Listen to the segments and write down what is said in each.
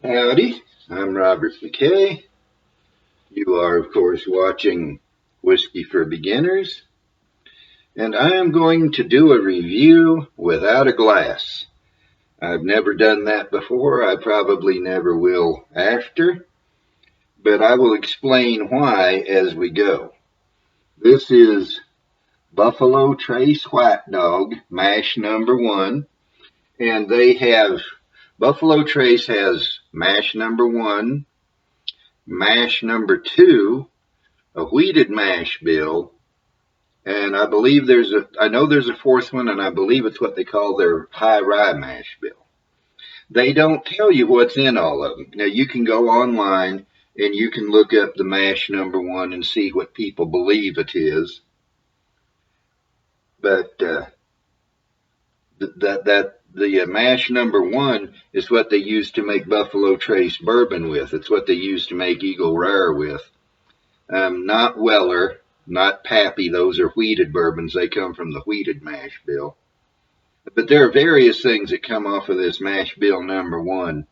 Howdy, I'm Robert McKay. You are, of course, watching Whiskey for Beginners, and I am going to do a review without a glass. I've never done that before. I probably never will after, but I will explain why as we go. This is Buffalo Trace White Dog, mash number one, and Buffalo Trace has mash number one, mash number two, a wheated mash bill, and I know there's a fourth one, and I believe it's what they call their high rye mash bill. They don't tell you what's in all of them. Now you can go online and you can look up the mash number one and see what people believe it is, but the mash number one is what they use to make Buffalo Trace bourbon with. It's what they use to make Eagle Rare with. Not Weller, not Pappy. Those are wheated bourbons. They come from the wheated mash bill. But there are various things that come off of this mash bill number one.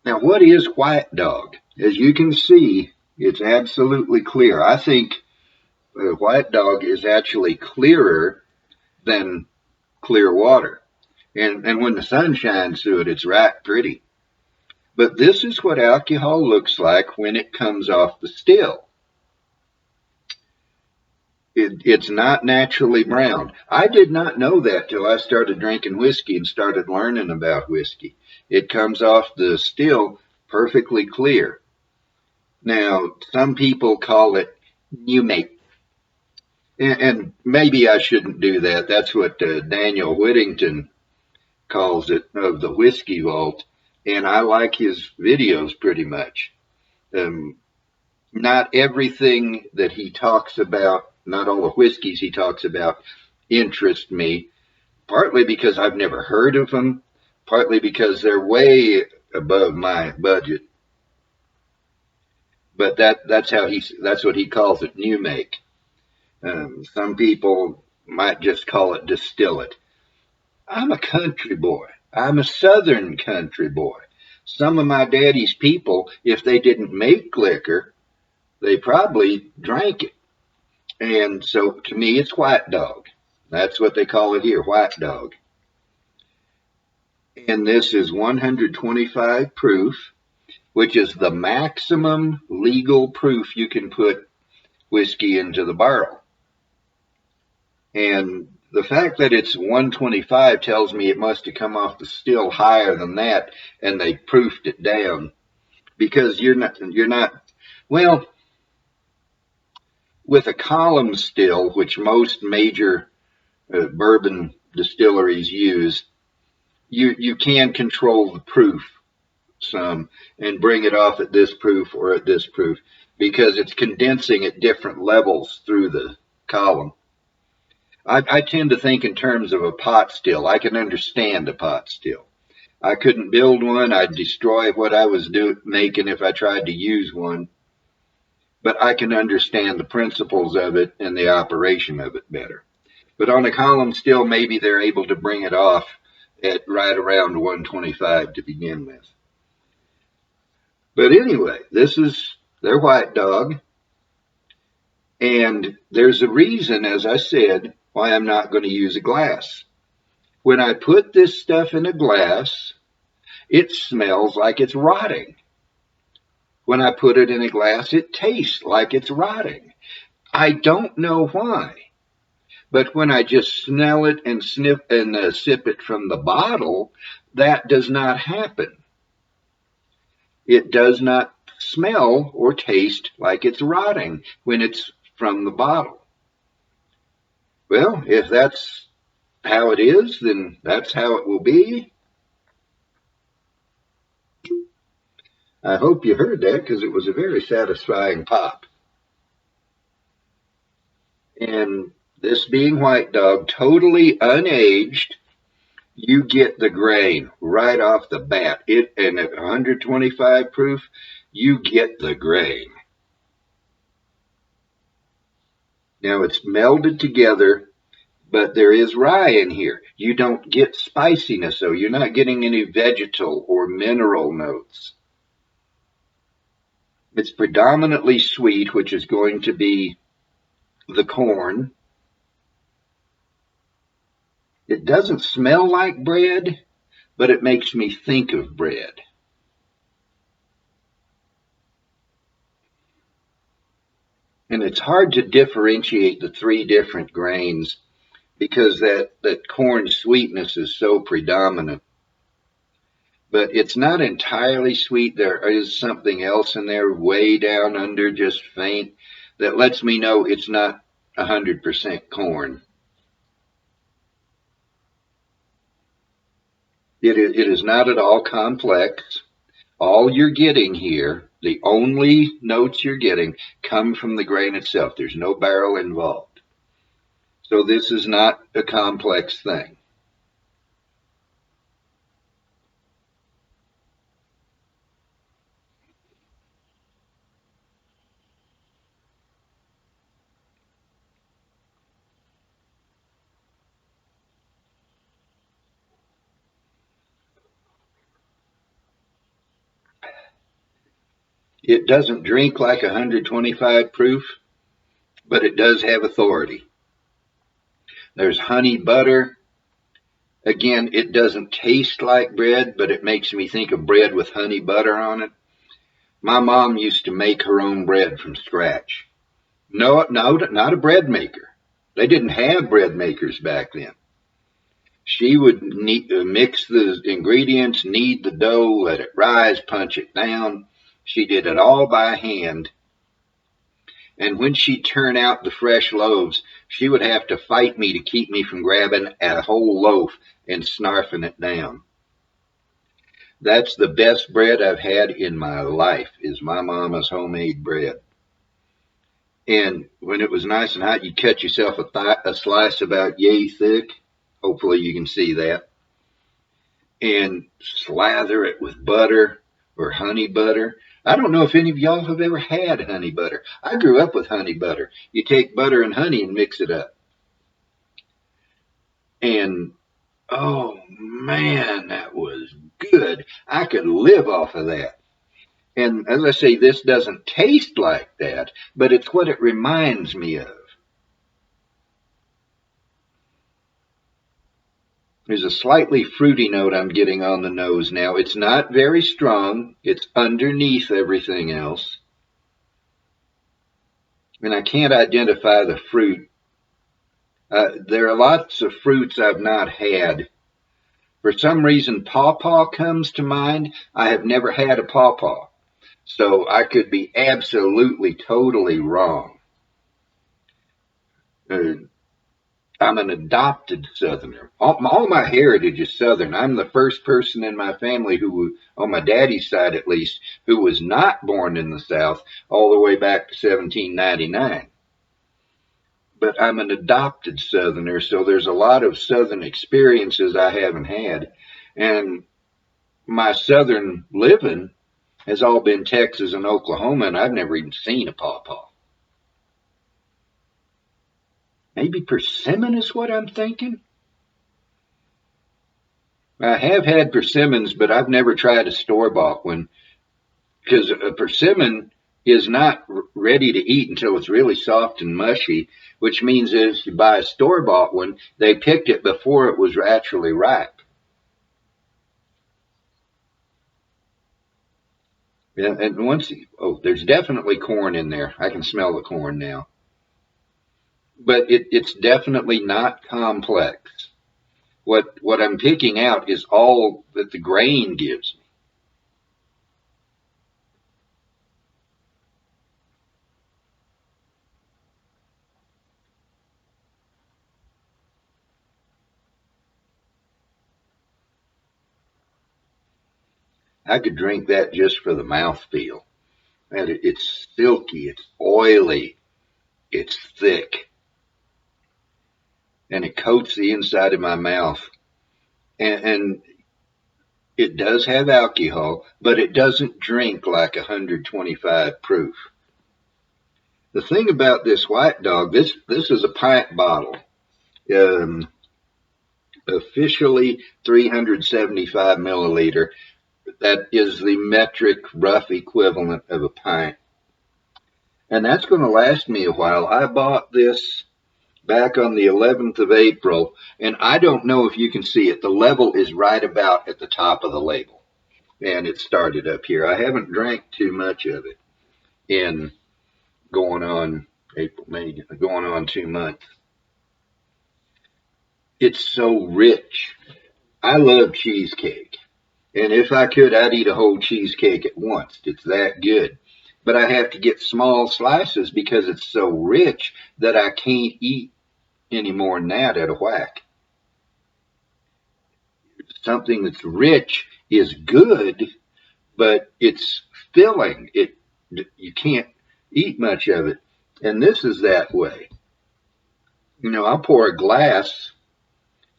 Now, what is White Dog? As you can see, it's absolutely clear. I think White Dog is actually clearer than clear water. And when the sun shines through it, it's right pretty. But this is what alcohol looks like when it comes off the still. It's not naturally brown. I did not know that till I started drinking whiskey and started learning about whiskey. It comes off the still perfectly clear. Now, some people call it new make. And maybe I shouldn't do that. That's what Daniel Whittington calls it, of the Whiskey Vault. And I like his videos pretty much. Not everything that he talks about, not all the whiskeys he talks about, interest me, partly because I've never heard of them, partly because they're way above my budget. But that's what he calls it, new make. Some people might just call it distillate. I'm a country boy. I'm a southern country boy. Some of my daddy's people, if they didn't make liquor, they probably drank it. And so to me, it's White Dog. That's what they call it here, White Dog. And this is 125 proof, which is the maximum legal proof you can put whiskey into the barrel. And the fact that it's 125 tells me it must have come off the still higher than that, and they proofed it down, because you're not, well, with a column still, which most major bourbon distilleries use, you can control the proof some and bring it off at this proof or at this proof, because it's condensing at different levels through the column. I tend to think in terms of a pot still. I can understand a pot still. I couldn't build one. I'd destroy what I was making if I tried to use one. But I can understand the principles of it and the operation of it better. But on a column still, maybe they're able to bring it off at right around 125 to begin with. But anyway, this is their White Dog. And there's a reason, as I said, why I'm not going to use a glass. When I put this stuff in a glass, it smells like it's rotting. When I put it in a glass, it tastes like it's rotting. I don't know why. But when I just smell it and sniff and sip it from the bottle, that does not happen. It does not smell or taste like it's rotting when it's from the bottle. Well, if that's how it is, then that's how it will be. I hope you heard that, because it was a very satisfying pop. And this being White Dog, totally unaged, you get the grain right off the bat. And at 125 proof, you get the grain. Now it's melded together But there is rye in here. You don't get spiciness, though. You're not getting any vegetal or mineral notes. It's predominantly sweet, which is going to be the corn. It doesn't smell like bread, but it makes me think of bread. And it's hard to differentiate the three different grains because that corn sweetness is so predominant. But it's not entirely sweet. There is something else in there way down under, just faint, that lets me know it's not 100% corn. It is not at all complex. All you're getting here, the only notes you're getting, come from the grain itself. There's no barrel involved. So this is not a complex thing. It doesn't drink like 125 proof, but it does have authority. There's honey butter. Again, it doesn't taste like bread, but it makes me think of bread with honey butter on it. My mom used to make her own bread from scratch. No, not a bread maker. They didn't have bread makers back then. She would mix the ingredients, knead the dough, let it rise, punch it down. She did it all by hand. And when she'd turn out the fresh loaves, she would have to fight me to keep me from grabbing a whole loaf and snarfing it down. That's the best bread I've had in my life, is my mama's homemade bread. And when it was nice and hot, you'd cut yourself a slice about yay thick. Hopefully you can see that. And slather it with butter or honey butter. I don't know if any of y'all have ever had honey butter. I grew up with honey butter. You take butter and honey and mix it up. And oh man, that was good. I could live off of that. And as I say, this doesn't taste like that, but it's what it reminds me of. There's a slightly fruity note I'm getting on the nose now. It's not very strong. It's underneath everything else. And I can't identify the fruit. There are lots of fruits I've not had. For some reason, pawpaw comes to mind. I have never had a pawpaw. So I could be absolutely, totally wrong. I'm an adopted Southerner. All my heritage is Southern. I'm the first person in my family who, on my daddy's side at least, who was not born in the South all the way back to 1799. But I'm an adopted Southerner, so there's a lot of Southern experiences I haven't had. And my Southern living has all been Texas and Oklahoma, and I've never even seen a pawpaw. Maybe persimmon is what I'm thinking. I have had persimmons, but I've never tried a store-bought one because a persimmon is not ready to eat until it's really soft and mushy, which means if you buy a store-bought one, they picked it before it was actually ripe. Yeah, and there's definitely corn in there. I can smell the corn now. But it's definitely not complex. What I'm picking out is all that the grain gives me. I could drink that just for the mouthfeel. And it's silky, it's oily, it's thick, and it coats the inside of my mouth. And it does have alcohol, but it doesn't drink like 125 proof. The thing about this White Dog, this is a pint bottle. Um, Officially 375 milliliter. That is the metric rough equivalent of a pint. And that's going to last me a while. I bought this back on the 11th of April, and I don't know if you can see it. The level is right about at the top of the label, and it started up here. I haven't drank too much of it in going on April, May, going on 2 months. It's so rich. I love cheesecake. And if I could, I'd eat a whole cheesecake at once. It's that good. But I have to get small slices because it's so rich that I can't eat any more than that at a whack. Something that's rich is good, but it's filling. You can't eat much of it. And this is that way. I'll pour a glass.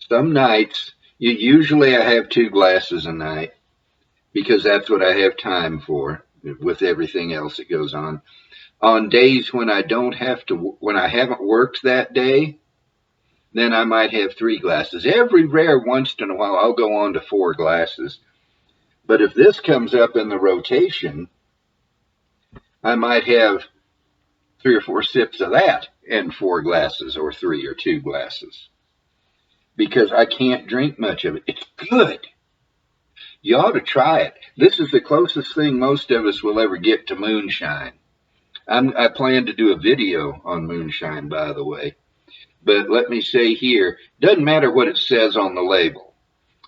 Some nights, usually I have 2 glasses a night because that's what I have time for with everything else that goes on. On days when when I haven't worked that day, then I might have 3 glasses. Every rare once in a while, I'll go on to 4 glasses. But if this comes up in the rotation, I might have 3 or 4 sips of that and 4 glasses or 3 or 2 glasses because I can't drink much of it. It's good. You ought to try it. This is the closest thing most of us will ever get to moonshine. I plan to do a video on moonshine, by the way. But let me say here, doesn't matter what it says on the label.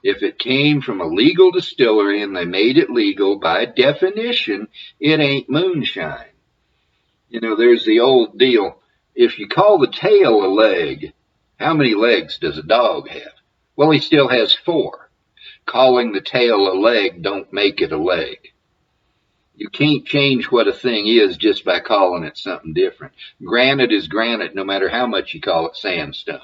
If it came from a legal distillery and they made it legal, by definition, it ain't moonshine. There's the old deal. If you call the tail a leg, how many legs does a dog have? Well, he still has 4. Calling the tail a leg don't make it a leg. You can't change what a thing is just by calling it something different. Granite is granite no matter how much you call it sandstone.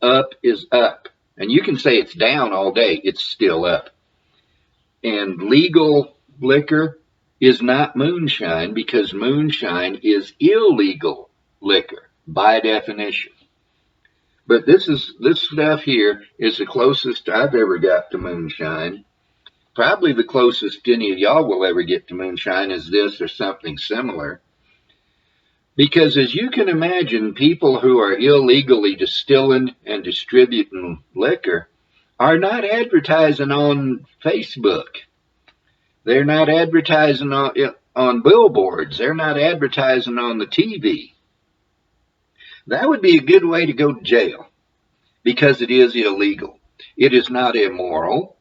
Up is up. And you can say it's down all day, it's still up. And legal liquor is not moonshine because moonshine is illegal liquor by definition. But this stuff here is the closest I've ever got to moonshine. Probably the closest any of y'all will ever get to moonshine is this or something similar. Because as you can imagine, people who are illegally distilling and distributing liquor are not advertising on Facebook. They're not advertising on billboards. They're not advertising on the TV. That would be a good way to go to jail because it is illegal. It is not immoral.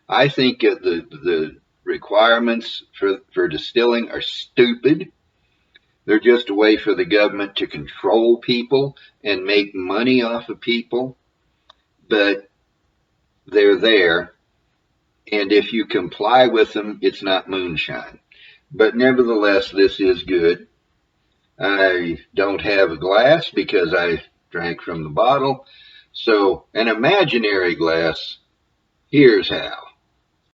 I think the requirements for distilling are stupid. They're just a way for the government to control people and make money off of people. But they're there. And if you comply with them, it's not moonshine. But nevertheless, this is good. I don't have a glass because I drank from the bottle. So an imaginary glass, here's how.